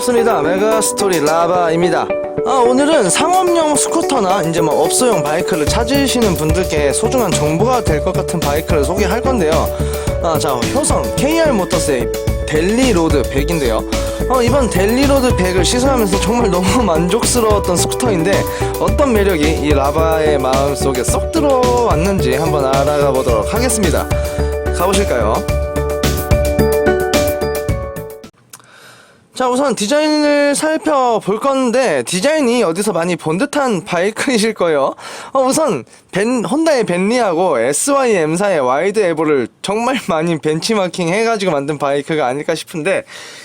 반갑습니다. 메가스토리 라바입니다. 오늘은 상업용 스쿠터나 이제 뭐 업소용 바이크를 찾으시는 분들께 소중한 정보가 될 것 같은 바이크를 소개할 건데요. 자, 효성 KR모터스의 델리로드 100인데요. 이번 델리로드 100을 시승하면서 정말 너무 만족스러웠던 스쿠터인데 어떤 매력이 이 라바의 마음속에 쏙 들어왔는지 한번 알아가 보도록 하겠습니다. 가보실까요? 자, 우선 디자인을 살펴볼 건데 디자인이 어디서 많이 본 듯한 바이크이실 거예요. 우선 혼다의 벤리하고 SYM사의 와이드 에보를 정말 많이 벤치마킹 해가지고 만든 바이크가 아닐까 싶은데,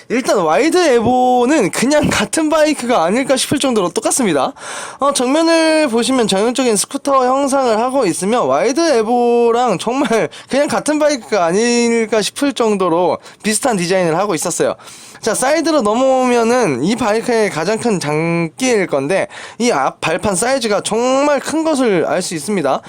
일단 와이드 에보는 그냥 같은 바이크가 아닐까 싶을 정도로 똑같습니다. 정면을 보시면 전형적인 스쿠터 형상을 하고 있으며 와이드 에보랑 정말 그냥 같은 바이크가 아닐까 싶을 정도로 비슷한 디자인을 하고 있었어요. 자, 사이드로 넘어오면은 이 바이크의 가장 큰 장기일 건데, 이 앞 발판 사이즈가 정말 큰 것을 알 수 있습니다.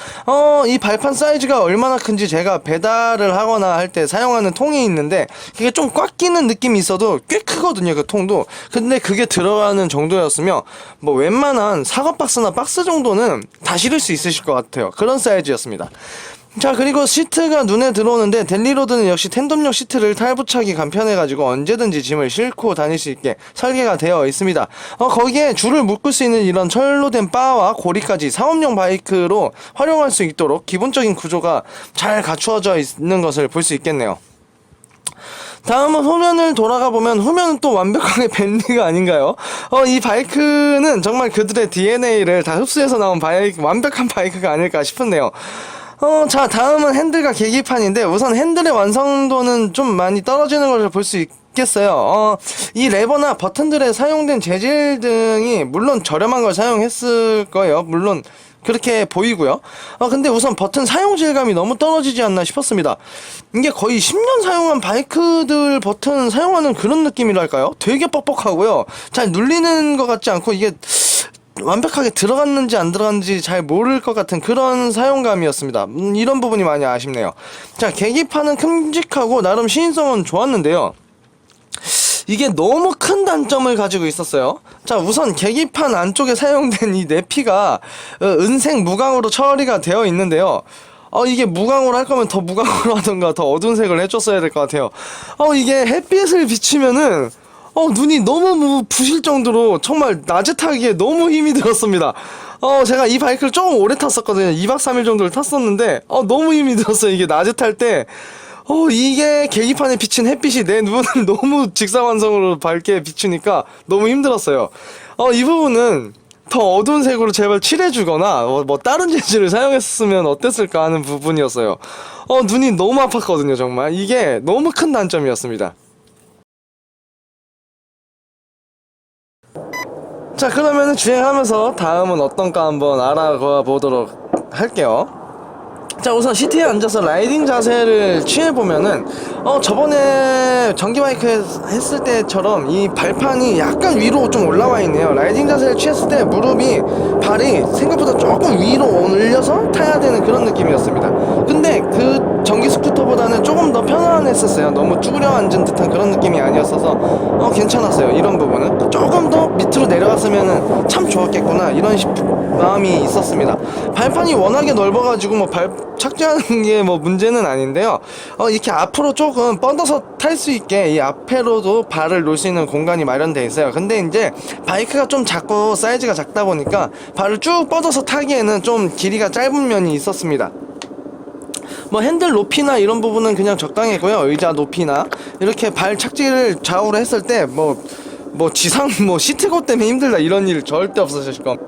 이 발판 사이즈가 얼마나 큰지 제가 배달을 하거나 할 때 사용하는 통이 있는데, 그게 좀 꽉 끼는 느낌이 있어도 꽤 크거든요, 그 통도. 근데 그게 들어가는 정도였으며, 뭐 웬만한 사과 박스나 박스 정도는 다 실을 수 있으실 것 같아요. 그런 사이즈였습니다. 자, 그리고 시트가 눈에 들어오는데 델리로드는 역시 텐덤용 시트를 탈부착이 간편해가지고 언제든지 짐을 싣고 다닐 수 있게 설계가 되어 있습니다. 거기에 줄을 묶을 수 있는 이런 철로 된 바와 고리까지 사업용 바이크로 활용할 수 있도록 기본적인 구조가 잘 갖추어져 있는 것을 볼 수 있겠네요. 다음은 후면을 돌아가 보면, 후면은 또 완벽하게 벤리가 아닌가요? 이 바이크는 정말 그들의 DNA를 다 흡수해서 나온 완벽한 바이크가 아닐까 싶은데요. 자, 다음은 핸들과 계기판인데, 우선 핸들의 완성도는 좀 많이 떨어지는 것을 볼 수 있겠어요. 이 레버나 버튼들에 사용된 재질 등이 물론 저렴한 걸 사용했을 거예요. 물론 그렇게 보이고요. 근데 우선 버튼 사용 질감이 너무 떨어지지 않나 싶었습니다. 이게 거의 10년 사용한 바이크들 버튼 사용하는 그런 느낌이랄까요? 되게 뻑뻑하고요. 잘 눌리는 것 같지 않고, 이게 완벽하게 들어갔는지 안 들어갔는지 잘 모를 것 같은 그런 사용감이었습니다. 이런 부분이 많이 아쉽네요. 자, 계기판은 큼직하고 나름 시인성은 좋았는데요, 이게 너무 큰 단점을 가지고 있었어요. 자, 우선 계기판 안쪽에 사용된 이 내피가 은색 무광으로 처리가 되어 있는데요, 이게 무광으로 할 거면 더 무광으로 하던가 더 어두운 색을 해줬어야 될 것 같아요. 이게 햇빛을 비치면은 눈이 너무 부실 정도로 정말 낮에 타기에 너무 힘이 들었습니다. 제가 이 바이크를 조금 오래 탔었거든요. 2박 3일 정도를 탔었는데, 너무 힘이 들었어요. 이게 낮에 탈 때. 이게 계기판에 비친 햇빛이 내 눈을 너무 직사광선으로 밝게 비추니까 너무 힘들었어요. 이 부분은 더 어두운 색으로 제발 칠해주거나, 뭐 다른 재질을 사용했으면 어땠을까 하는 부분이었어요. 눈이 너무 아팠거든요, 정말. 이게 너무 큰 단점이었습니다. 자, 그러면은 주행하면서 다음은 어떤가 한번 알아가 보도록 할게요. 자, 우선 시트에 앉아서 라이딩 자세를 취해보면은 저번에 전기바이크 했을 때처럼 이 발판이 약간 위로 좀 올라와 있네요. 라이딩 자세를 취했을 때 발이 생각보다 조금 위로 올려서 타야 되는 그런 느낌이었습니다. 근데 그 전기 스쿠터보다는 조금 더 편안했었어요. 너무 쭈그려 앉은 듯한 그런 느낌이 아니었어서 괜찮았어요. 이런 부분은 조금 더 밑으로 내려갔으면은 참 좋았겠구나, 이런 마음이 있었습니다. 발판이 워낙에 넓어가지고 뭐 착지하는 게 뭐 문제는 아닌데요, 이렇게 앞으로 조금 뻗어서 탈 수 있게 이 앞에로도 발을 놓을 수 있는 공간이 마련되어 있어요. 근데 이제 바이크가 좀 작고 사이즈가 작다 보니까 발을 쭉 뻗어서 타기에는 좀 길이가 짧은 면이 있었습니다. 뭐 핸들 높이나 이런 부분은 그냥 적당했고요. 의자 높이나 이렇게 발 착지를 좌우로 했을 때 시트고 때문에 힘들다 이런 일 절대 없으실 겁니다.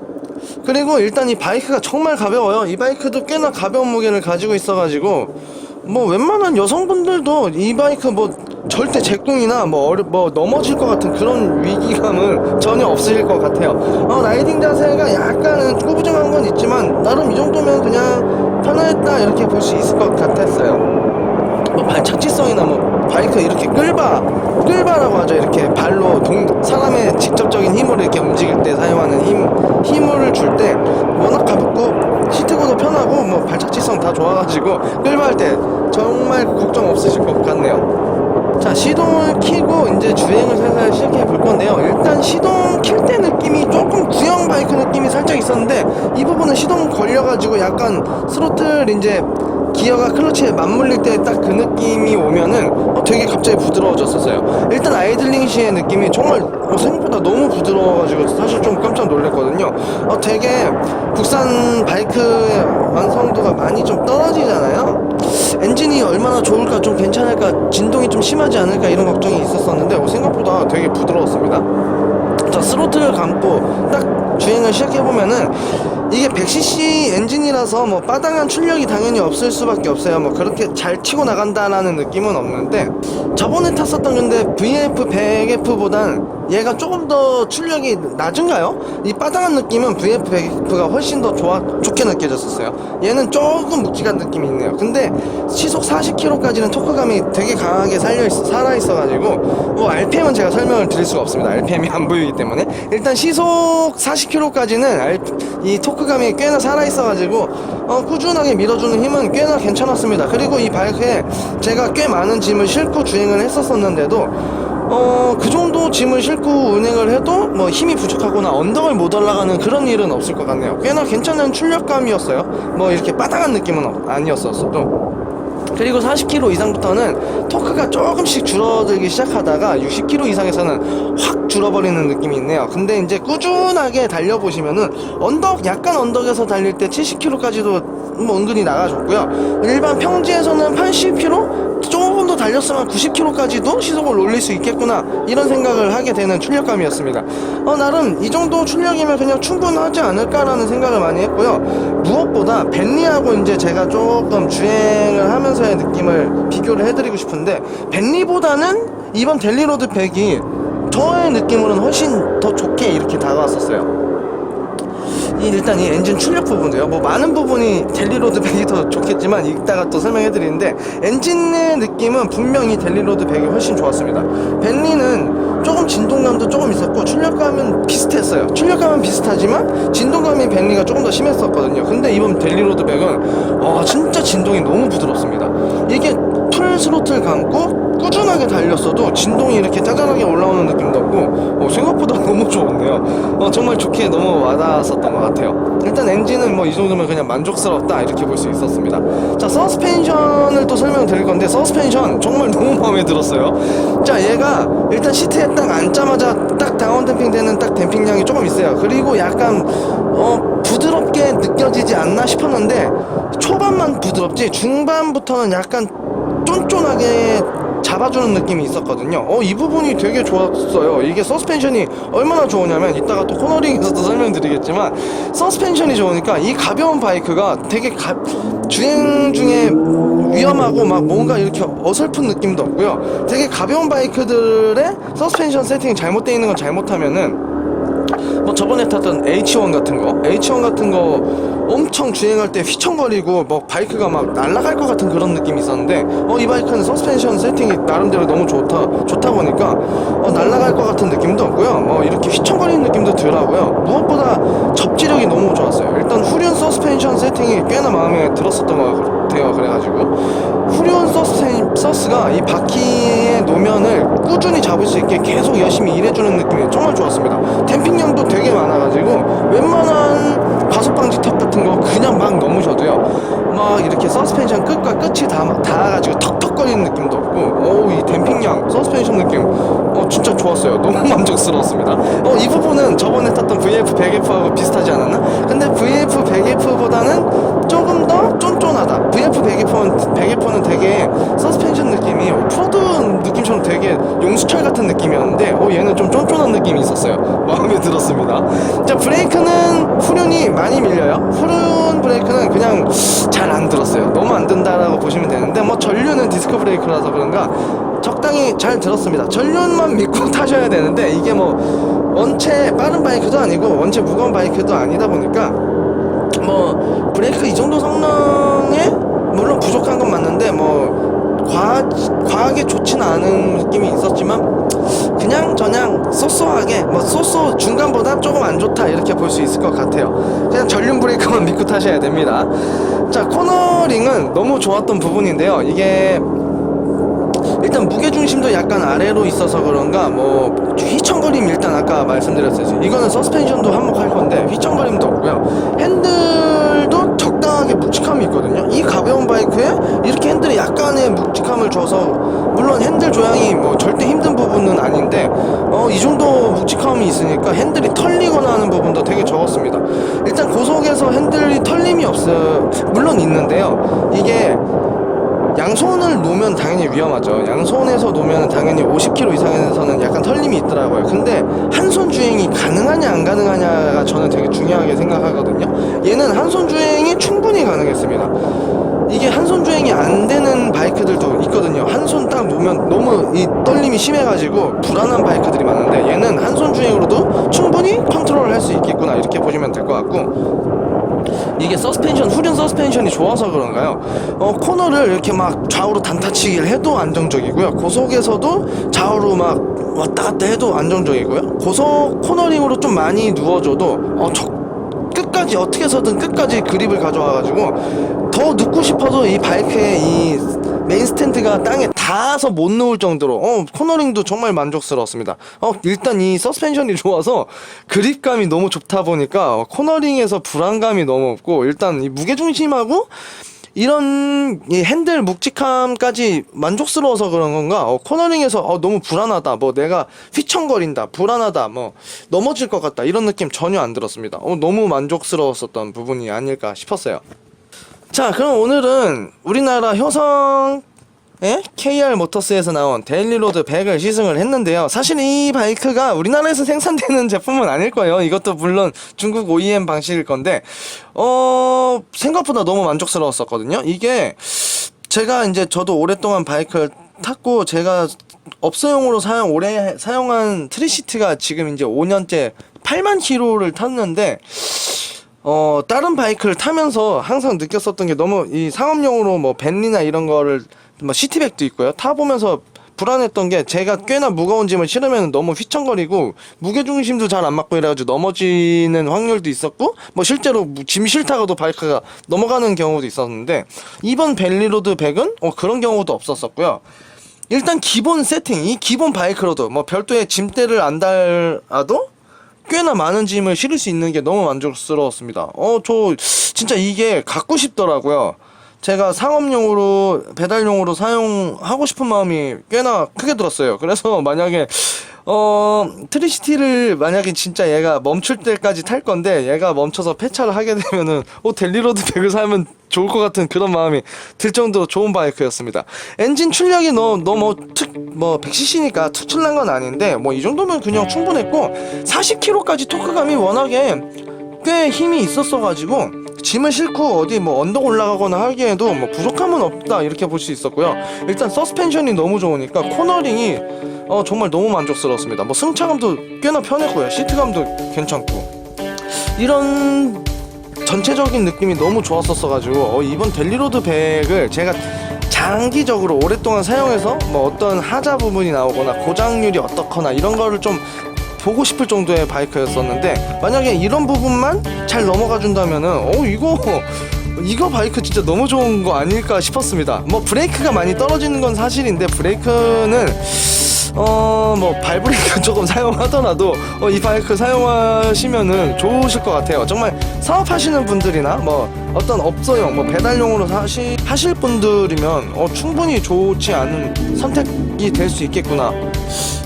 그리고 일단 이 바이크가 정말 가벼워요. 이 바이크도 꽤나 가벼운 무게를 가지고 있어가지고 뭐 웬만한 여성분들도 이 바이크 절대 제꿍이나 넘어질 것 같은 그런 위기감은 전혀 없으실 것 같아요. 라이딩 자세가 약간은 꾸부정한 건 있지만 나름 이 정도면 그냥 편안했다 이렇게 볼 수 있을 것 같았어요. 발 착지성이나 바이크 이렇게 끌바라고 하죠. 이렇게 발로 사람의 직접적인 힘으로 이렇게 움직일 때 사용하는 힘을 줄 때 워낙 가볍고 시트고도 편하고 발 착지성 다 좋아가지고 끌바할 때 정말 걱정 없으실 것 같네요. 자, 시동을 켜고 이제 주행을 살살 시작해 볼 건데요. 일단 시동 킬 때 느낌이 조금 구형 바이크 느낌이 살짝 있었는데, 이 부분은 시동 걸려가지고 약간 스로틀 이제 기어가 클러치에 맞물릴 때 딱 그 느낌이 오면은 되게 갑자기 부드러워졌었어요. 일단 아이들링 시의 느낌이 정말 생각보다 너무 부드러워가지고 사실 좀 깜짝 놀랐거든요. 되게 국산 바이크의 완성도가 많이 좀 떨어지잖아요. 엔진이 얼마나 좋을까, 좀 괜찮을까, 진동이 좀 심하지 않을까 이런 걱정이 있었었는데 생각보다 되게 부드러웠습니다. 자, 스로틀을 감고 딱 주행을 시작해보면은 이게 100cc 엔진이라서 뭐 빠당한 출력이 당연히 없을 수밖에 없어요. 뭐 그렇게 잘 치고 나간다라는 느낌은 없는데, 저번에 탔었던 근데 VF 100F보단 얘가 조금 더 출력이 낮은가요? 이 빠당한 느낌은 VF 100F가 훨씬 더 좋게 느껴졌었어요. 얘는 조금 묵직한 느낌이 있네요. 근데 시속 40km까지는 토크감이 되게 강하게 살아있어가지고 뭐 RPM은 제가 설명을 드릴 수가 없습니다. RPM이 안 보이기 때문에. 일단 시속 40km까지는 이 토크감이 꽤나 살아있어가지고 꾸준하게 밀어주는 힘은 꽤나 괜찮았습니다. 그리고 이 바이크에 제가 꽤 많은 짐을 싣고 주행을 했었었는데도 그 정도 짐을 싣고 운행을 해도 뭐 힘이 부족하거나 언덕을 못 올라가는 그런 일은 없을 것 같네요. 꽤나 괜찮은 출력감이었어요. 뭐 이렇게 빠당한 느낌은 아니었었어도. 그리고 40km 이상부터는 토크가 조금씩 줄어들기 시작하다가 60km 이상에서는 확 줄어버리는 느낌이 있네요. 근데 이제 꾸준하게 달려보시면은 약간 언덕에서 달릴 때 70km까지도 뭐 은근히 나가줬고요. 일반 평지에서는 80km? 조금 더 달렸으면 90km까지도 시속을 올릴 수 있겠구나, 이런 생각을 하게 되는 출력감이었습니다. 나름 이 정도 출력이면 그냥 충분하지 않을까라는 생각을 많이 했고요. 무엇보다 벤리하고 이제 제가 조금 주행을 하면서의 느낌을 비교를 해드리고 싶은데, 벤리보다는 이번 델리로드 100이 저의 느낌으로는 훨씬 더 좋게 이렇게 다가왔었어요. 일단 이 엔진 출력 부분도요, 뭐 많은 부분이 델리로드 100이 더 좋겠지만 이따가 또 설명해 드리는데, 엔진의 느낌은 분명히 델리로드 100이 훨씬 좋았습니다. 벤리는 조금 진동감도 조금 있었고 출력감은 비슷했어요. 출력감은 비슷하지만 진동감이 벤리가 조금 더 심했었거든요. 근데 이번 델리로드 100은 진짜 진동이 너무 부드럽습니다. 이게 풀 스로틀 감고 꾸준하게 달렸어도 진동이 이렇게 짜잘하게 올라오는 느낌도 없고 생각보다 너무 좋은데요. 정말 좋게 너무 와닿았었던 것 같아요. 일단 엔진은 뭐 이 정도면 그냥 만족스럽다, 이렇게 볼 수 있었습니다. 자, 서스펜션을 또 설명드릴 건데, 서스펜션 정말 너무 마음에 들었어요. 자, 얘가 일단 시트에 딱 앉자마자 딱 다운 댐핑 되는 딱 댐핑량이 조금 있어요. 그리고 약간 부드럽게 느껴지지 않나 싶었는데 초반만 부드럽지 중반부터는 약간 쫀쫀하게 잡아주는 느낌이 있었거든요. 이 부분이 되게 좋았어요. 이게 서스펜션이 얼마나 좋으냐면, 이따가 또 코너링에서도 설명드리겠지만, 서스펜션이 좋으니까 이 가벼운 바이크가 되게 주행 중에 위험하고 막 뭔가 이렇게 어설픈 느낌도 없고요. 되게 가벼운 바이크들의 서스펜션 세팅이 잘못되어 있는 건 잘못하면은 뭐 저번에 탔던 H1 같은 거 엄청 주행할 때 휘청거리고 뭐 바이크가 막 날아갈 것 같은 그런 느낌이 있었는데, 이 바이크는 서스펜션 세팅이 나름대로 너무 좋다 보니까 날아갈 것 같은 느낌도 없고요. 뭐 이렇게 휘청거리는 느낌도 덜하고요. 무엇보다 접지력이 너무 좋았어요. 일단 후륜 서스펜션 세팅이 꽤나 마음에 들었었던 것 같아요. 그래가지고 후륜 서스가 이 바퀴의 노면을 꾸준히 잡을 수 있게 계속 열심히 일해주는 느낌이 정말 좋았습니다. 댐핑량도 되게 많아가지고 웬만한 과속방지 턱 같은 거 그냥 막 넘으셔도요, 막 이렇게 서스펜션 끝과 끝이 닿아가지고 턱턱거리는 느낌도 없고, 이 댐핑량, 서스펜션 느낌 진짜 좋았어요. 너무 만족스러웠습니다. 이 부분은 저번에 탔던 VF 100F하고 비슷하지 않았나? 근데 VF 100F보다는 조금 더 쫀쫀하다. VF 100F는 되게 서스펜션 느낌이 오프로드 느낌처럼 되게 용수철 같은 느낌이었는데 얘는 좀 쫀쫀한 느낌이 있었어요. 마음에 들었습니다. 자, 브레이크는 후륜이 많이 밀려요. 후륜 브레이크는 그냥 잘 안 들었어요. 너무 안 든다라고 보시면 되는데, 뭐 전륜은 디스크 브레이크라서 그런가 적당히 잘 들었습니다. 전륜만 믿고 타셔야 되는데, 이게 뭐 원체 빠른 바이크도 아니고 원체 무거운 바이크도 아니다 보니까 뭐 브레이크 이 정도 성능에 물론 부족한 건 맞는데 뭐 과하게 좋지는 않은 느낌이 있었지만 그냥 쏘쏘하게 뭐 쏘쏘 중간보다 조금 안 좋다, 이렇게 볼 수 있을 것 같아요. 그냥 전륜 브레이크만 믿고 타셔야 됩니다. 자, 코너링은 너무 좋았던 부분인데요. 이게 일단 일단 무게중심도 약간 아래로 있어서 그런가 뭐 휘청거림, 일단 아까 말씀드렸어요. 이거는 서스펜션도 한몫할 건데 휘청거림도 없고요. 핸들도 적당하게 묵직함이 있거든요. 이 가벼운 바이크에 이렇게 핸들에 약간의 묵직함을 줘서, 물론 핸들 조향이 뭐 절대 힘든 부분은 아닌데 이 정도 묵직함이 있으니까 핸들이 털리거나 하는 부분도 되게 적었습니다. 일단 고속에서 핸들이 털림이 없어요. 물론 있는데요, 이게 양손을 놓으면 당연히 위험하죠. 양손에서 놓으면 당연히 50km 이상에서는 약간 털림이 있더라고요. 근데 한 손 주행이 가능하냐 안 가능하냐가 저는 되게 중요하게 생각하거든요. 얘는 한 손 주행이 충분히 가능했습니다. 이게 한 손 주행이 안 되는 바이크들도 있거든요. 한 손 딱 놓으면 너무 이 떨림이 심해가지고 불안한 바이크들이 많은데, 얘는 한 손 주행으로도 충분히 컨트롤을 할 수 있겠구나, 이렇게 보시면 될 것 같고, 이게 후륜 서스펜션이 좋아서 그런가요? 코너를 이렇게 막 좌우로 단타치기를 해도 안정적이고요. 고속에서도 좌우로 막 왔다 갔다 해도 안정적이고요. 고속 코너링으로 좀 많이 누워줘도 끝까지 어떻게 해서든 끝까지 그립을 가져와가지고 더 눕고 싶어도 이 바이크의 이 메인 스탠드가 땅에 닿아서 못 놓을 정도로 코너링도 정말 만족스러웠습니다. 일단 이 서스펜션이 좋아서 그립감이 너무 좋다 보니까 코너링에서 불안감이 너무 없고, 일단 이 무게중심하고 이런 이 핸들 묵직함까지 만족스러워서 그런 건가, 코너링에서 너무 불안하다, 뭐 내가 휘청거린다, 불안하다, 뭐 넘어질 것 같다, 이런 느낌 전혀 안 들었습니다. 너무 만족스러웠었던 부분이 아닐까 싶었어요. 자, 그럼 오늘은 우리나라 효성 KR 모터스에서 나온 데일리로드 100을 시승을 했는데요. 사실 이 바이크가 우리나라에서 생산되는 제품은 아닐 거예요. 이것도 물론 중국 OEM 방식일 건데 생각보다 너무 만족스러웠었거든요. 이게 제가 이제 저도 오랫동안 바이크를 탔고, 제가 업소용으로 오래 사용한 트리시트가 지금 이제 5년째 8만 km를 탔는데, 다른 바이크를 타면서 항상 느꼈었던 게, 너무 이 상업용으로 뭐 벤리나 이런 거를 뭐 시티백도 있고요, 타보면서 불안했던 게, 제가 꽤나 무거운 짐을 실으면 너무 휘청거리고 무게중심도 잘 안 맞고 이래가지고 넘어지는 확률도 있었고, 뭐 실제로 짐 실다가도 바이크가 넘어가는 경우도 있었는데, 이번 벨리로드 100은 그런 경우도 없었었고요. 일단 기본 세팅, 이 기본 바이크로도 뭐 별도의 짐대를 안 달아도 꽤나 많은 짐을 실을 수 있는 게 너무 만족스러웠습니다. 저 진짜 이게 갖고 싶더라고요. 제가 상업용으로, 배달용으로 사용하고 싶은 마음이 꽤나 크게 들었어요. 그래서 만약에 트리시티를 만약에 진짜 얘가 멈출 때까지 탈 건데, 얘가 멈춰서 폐차를 하게 되면은 델리로드 100을 사면 좋을 것 같은 그런 마음이 들 정도로 좋은 바이크였습니다. 엔진 출력이 너무 100cc니까 특출난 건 아닌데, 뭐 이 정도면 그냥 충분했고, 40km까지 토크감이 워낙에 꽤 힘이 있었어가지고 짐을 싣고 어디 뭐 언덕 올라가거나 하기에도 뭐 부족함은 없다, 이렇게 볼 수 있었고요. 일단 서스펜션이 너무 좋으니까 코너링이 정말 너무 만족스러웠습니다. 뭐 승차감도 꽤나 편했고요. 시트감도 괜찮고, 이런 전체적인 느낌이 너무 좋았었어가지고 이번 델리로드 100을 제가 장기적으로 오랫동안 사용해서 뭐 어떤 하자 부분이 나오거나 고장률이 어떻거나 이런 거를 좀 보고 싶을 정도의 바이크였었는데, 만약에 이런 부분만 잘 넘어가 준다면은 이거 바이크 진짜 너무 좋은 거 아닐까 싶었습니다. 뭐 브레이크가 많이 떨어지는 건 사실인데, 브레이크는 뭐 발브레이크 조금 사용하더라도 이 바이크 사용하시면은 좋으실 것 같아요. 정말 사업하시는 분들이나 뭐 어떤 업소용, 뭐 배달용으로 하실 분들이면 충분히 좋지 않은 선택이 될 수 있겠구나.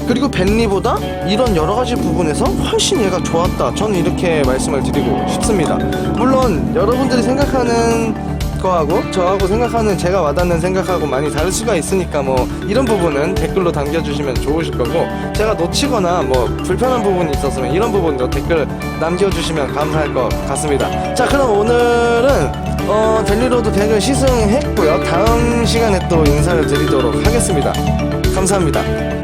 그리고 벤리보다 이런 여러가지 부분에서 훨씬 얘가 좋았다, 저는 이렇게 말씀을 드리고 싶습니다. 물론 여러분들이 생각하는 거하고 저하고 생각하는, 제가 와닿는 생각하고 많이 다를 수가 있으니까 뭐 이런 부분은 댓글로 남겨주시면 좋으실 거고, 제가 놓치거나 뭐 불편한 부분이 있었으면 이런 부분도 댓글 남겨주시면 감사할 것 같습니다. 자, 그럼 오늘은 델리로드 100을 시승했고요. 다음 시간에 또 인사를 드리도록 하겠습니다. 감사합니다.